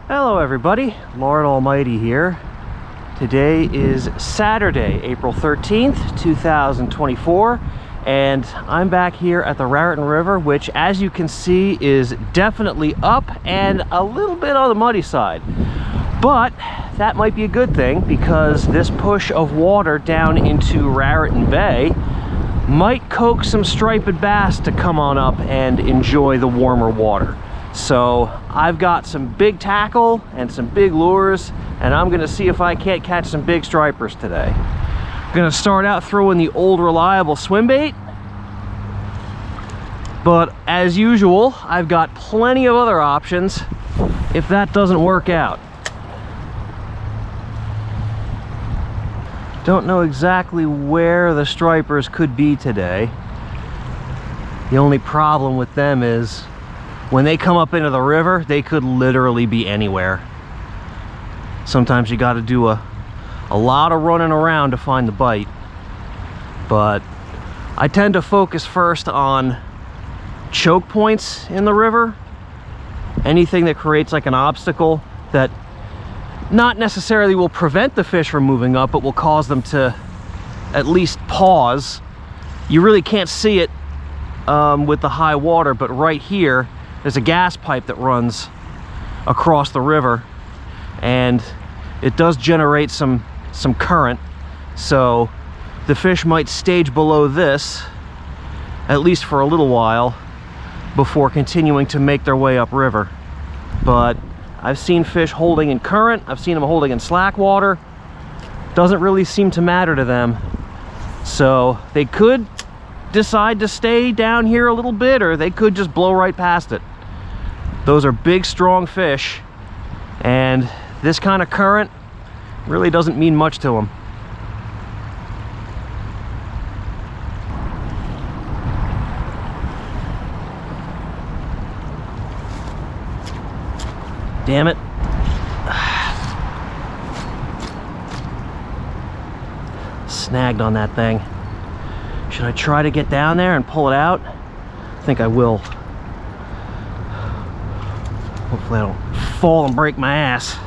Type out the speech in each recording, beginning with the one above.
Hello everybody, Lord Almighty here. Today is Saturday, April 13th, 2024, and I'm back here at the Raritan River, which as you can see is definitely up and a little bit on the muddy side. But that might be a good thing because this push of water down into Raritan Bay might coax some striped bass to come on up and enjoy the warmer water. So I've got some big tackle and some big lures, and I'm gonna see if I can't catch some big stripers today. I'm gonna start out throwing the old reliable swim bait, but as usual, I've got plenty of other options if that doesn't work out. Don't know exactly where the stripers could be today. The only problem with them is when they come up into the river, they could literally be anywhere. Sometimes you got to do a lot of running around to find the bite. But I tend to focus first on choke points in the river. Anything that creates like an obstacle that not necessarily will prevent the fish from moving up, but will cause them to at least pause. You really can't see it with the high water, but right here, there's a gas pipe that runs across the river, and it does generate some current, so the fish might stage below this at least for a little while before continuing to make their way upriver. But I've seen fish holding in current, I've seen them holding in slack water. Doesn't really seem to matter to them, so they could decide to stay down here a little bit, or they could just blow right past it. Those are big, strong fish, and this kind of current really doesn't mean much to them. Damn it. Snagged on that thing. Should I try to get down there and pull it out? I think I will. Hopefully I don't fall and break my ass.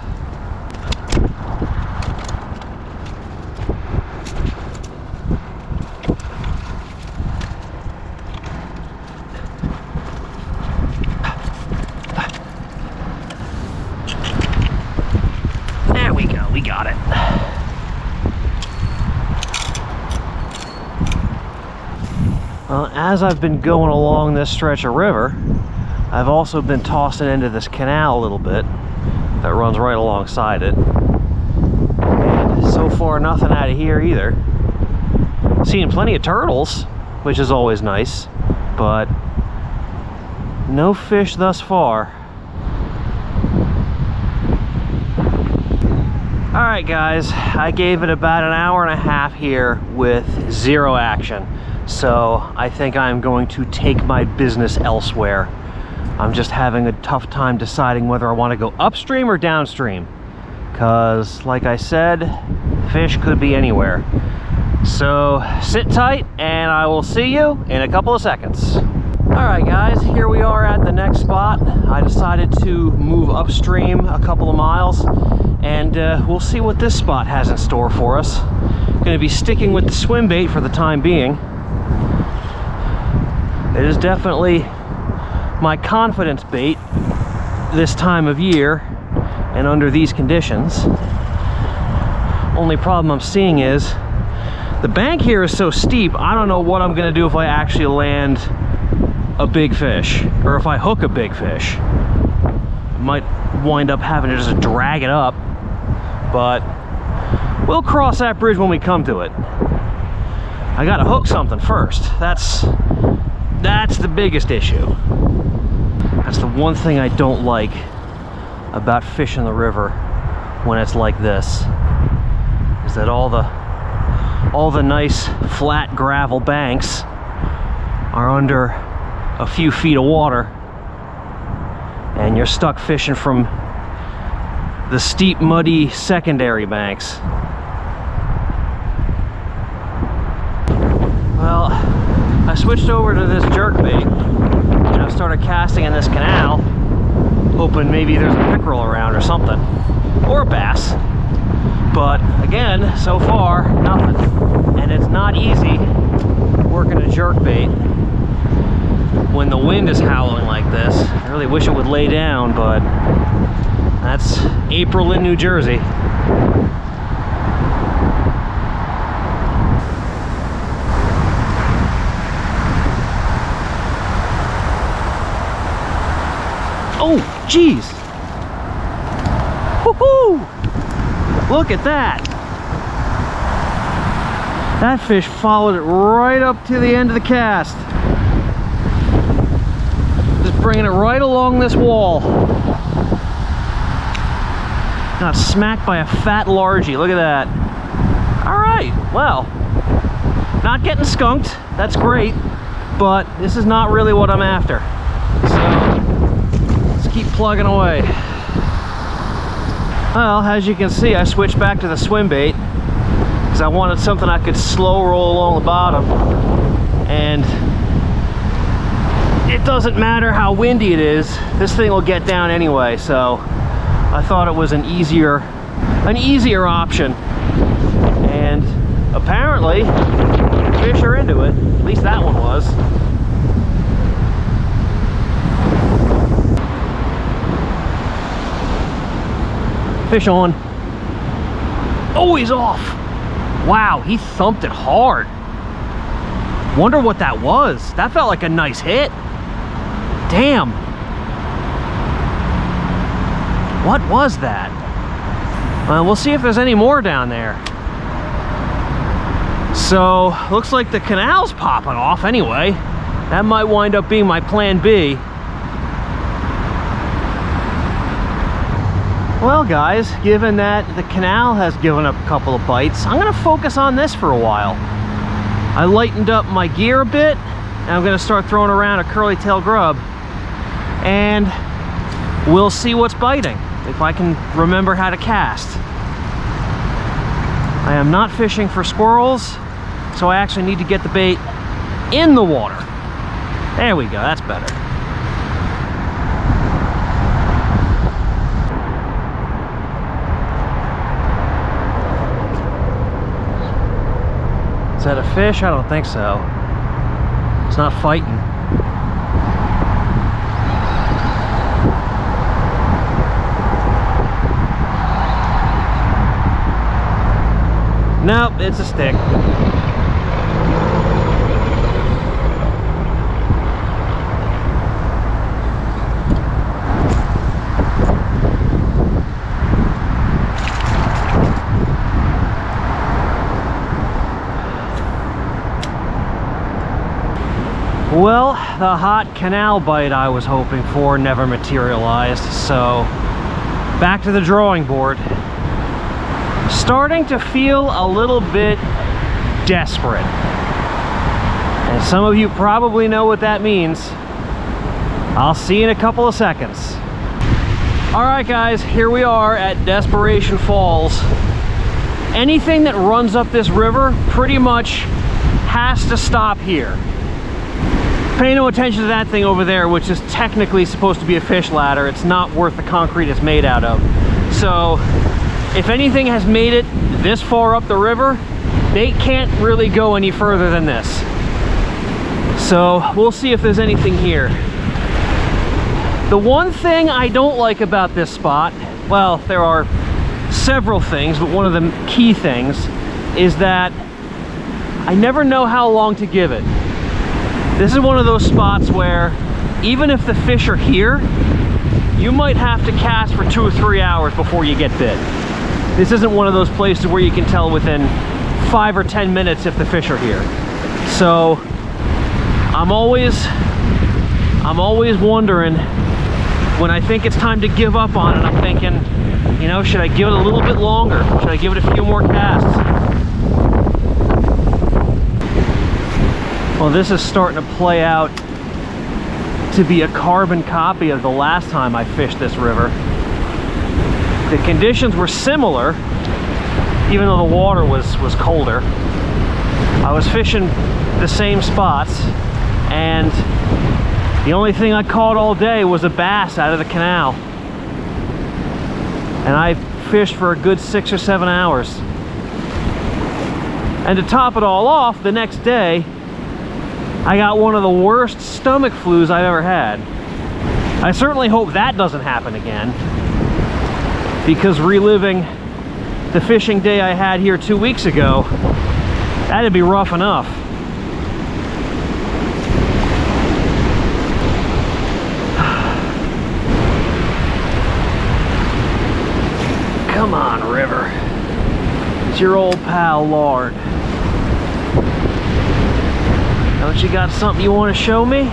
There we go, we got it. Well, as I've been going along this stretch of river, I've also been tossing into this canal a little bit that runs right alongside it. And so far, nothing out of here either. Seeing plenty of turtles, which is always nice, but no fish thus far. All right, guys, I gave it about an hour and a half here with zero action. So I think I'm going to take my business elsewhere. I'm just having a tough time deciding whether I want to go upstream or downstream, because like I said, fish could be anywhere. So sit tight and I will see you in a couple of seconds. All right, guys, here we are at the next spot. I decided to move upstream a couple of miles, and we'll see what this spot has in store for us. Going to be sticking with the swim bait for the time being. It is definitely my confidence bait this time of year and under these conditions. Only problem I'm seeing is the bank here is so steep, I don't know what I'm gonna do if I actually land a big fish, or if I hook a big fish. I might wind up having to just drag it up, but we'll cross that bridge when we come to it. I gotta hook something first. That's the biggest issue. That's the one thing I don't like about fishing the river when it's like this, is that all the nice flat gravel banks are under a few feet of water, and you're stuck fishing from the steep, muddy secondary banks. Well, I switched over to this jerkbait and I started casting in this canal, hoping maybe there's a pickerel around or something, or a bass. But again, so far, nothing. And it's not easy working a jerkbait when the wind is howling like this. I really wish it would lay down, but that's April in New Jersey. Oh, geez. Woohoo! Look at that. That fish followed it right up to the end of the cast. Just bringing it right along this wall. Got smacked by a fat largie. Look at that. All right, well, not getting skunked. That's great, but this is not really what I'm after. So let's keep plugging away. Well, as you can see, I switched back to the swim bait because I wanted something I could slow roll along the bottom. And it doesn't matter how windy it is, this thing will get down anyway. So I thought it was an easier option. And apparently, fish are into it. At least that one was. Fish on. Oh, he's off. Wow, he thumped it hard. Wonder what that was. That felt like a nice hit. Damn. What was that? We'll see if there's any more down there. So, looks like the canal's popping off anyway. That might wind up being my plan B. Well guys, given that the canal has given up a couple of bites, I'm gonna focus on this for a while. I lightened up my gear a bit, and I'm gonna start throwing around a curly tail grub, and we'll see what's biting, if I can remember how to cast. I am not fishing for squirrels, so I actually need to get the bait in the water. There we go, that's better. Is that a fish? I don't think so. It's not fighting. Nope, it's a stick. Well, the hot canal bite I was hoping for never materialized, so back to the drawing board. Starting to feel a little bit desperate. And some of you probably know what that means. I'll see you in a couple of seconds. All right, guys, here we are at Desperation Falls. Anything that runs up this river pretty much has to stop here. Pay no attention to that thing over there, which is technically supposed to be a fish ladder. It's not worth the concrete it's made out of. So if anything has made it this far up the river, they can't really go any further than this. So we'll see if there's anything here. The one thing I don't like about this spot, well, there are several things, but one of the key things is that I never know how long to give it. This is one of those spots where even if the fish are here, you might have to cast for 2 or 3 hours before you get bit. This isn't one of those places where you can tell within 5 or 10 minutes if the fish are here. So I'm always wondering when I think it's time to give up on it. I'm thinking, you know, should I give it a little bit longer? Should I give it a few more casts? Well, this is starting to play out to be a carbon copy of the last time I fished this river. The conditions were similar, even though the water was colder. I was fishing the same spots, and the only thing I caught all day was a bass out of the canal. and I fished for a good 6 or 7 hours. And to top it all off, the next day, I got one of the worst stomach flus I've ever had. I certainly hope that doesn't happen again, because reliving the fishing day I had here 2 weeks ago, that'd be rough enough. Come on, river. It's your old pal, Lord. Don't you got something you want to show me?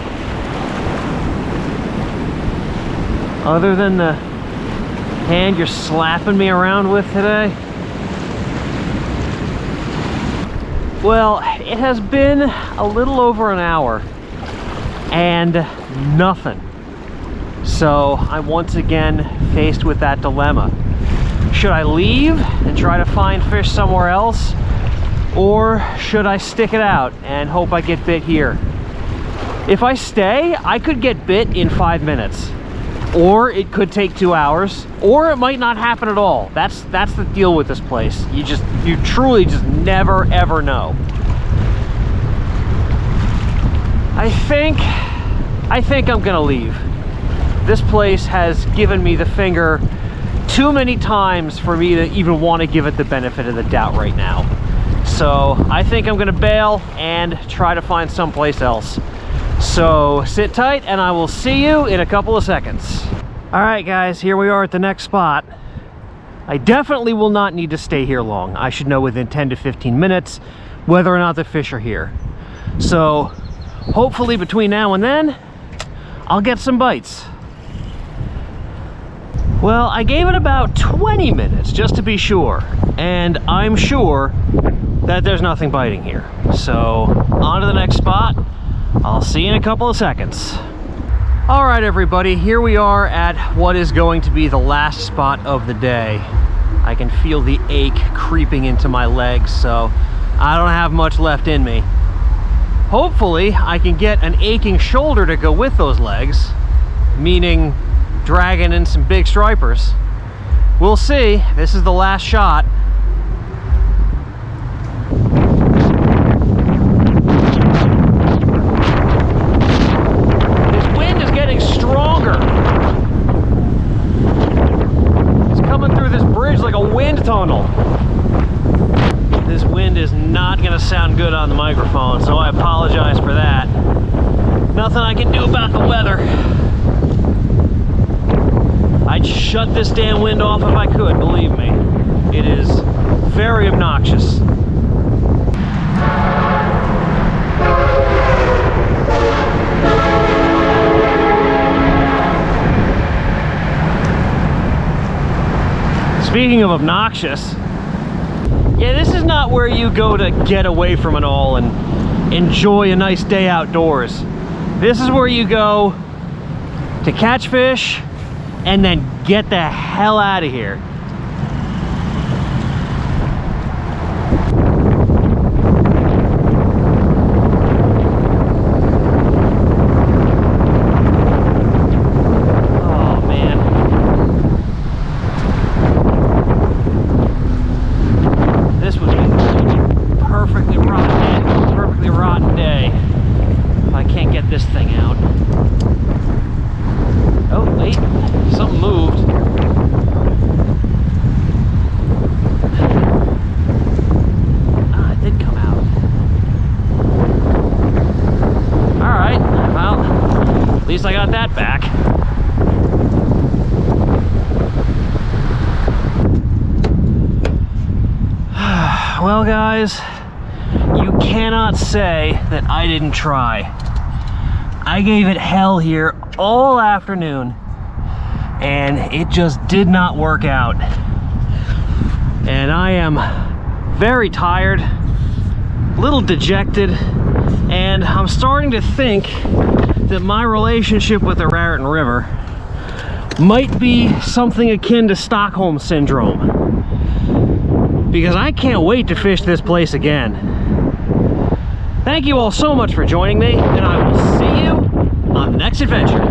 Other than the hand you're slapping me around with today? Well, it has been a little over an hour and nothing. So I'm once again faced with that dilemma. Should I leave and try to find fish somewhere else? Or should I stick it out and hope I get bit here? If I stay, I could get bit in 5 minutes. Or it could take 2 hours. Or it might not happen at all. That's the deal with this place. You truly just never ever know. I think I'm gonna leave. This place has given me the finger too many times for me to even want to give it the benefit of the doubt right now. So I think I'm gonna bail and try to find someplace else. So sit tight and I will see you in a couple of seconds. All right guys, here we are at the next spot. I definitely will not need to stay here long. I should know within 10 to 15 minutes whether or not the fish are here. So hopefully between now and then, I'll get some bites. Well, I gave it about 20 minutes just to be sure, and I'm sure that there's nothing biting here. So on to the next spot. I'll see you in a couple of seconds. All right, everybody, here we are at what is going to be the last spot of the day. I can feel the ache creeping into my legs, so I don't have much left in me. Hopefully, I can get an aching shoulder to go with those legs, meaning dragging in some big stripers. We'll see. This is the last shot. This wind is getting stronger. It's coming through this bridge like a wind tunnel. This wind is not going to sound good on the microphone, so I apologize for that. Nothing I can do about the weather. I'd shut this damn wind off if I could, believe me. It is very obnoxious. Speaking of obnoxious, yeah, this is not where you go to get away from it all and enjoy a nice day outdoors. This is where you go to catch fish and then get the hell out of here. Oh man. This would be a perfectly rotten day if I can't get this thing out. Oh, wait, something moved. Ah, it did come out. All right, well, at least I got that back. Well, guys, you cannot say that I didn't try. I gave it hell here all afternoon, and it just did not work out. And I am very tired, a little dejected, and I'm starting to think that my relationship with the Raritan River might be something akin to Stockholm Syndrome, because I can't wait to fish this place again. Thank you all so much for joining me, and I will see you on the next adventure.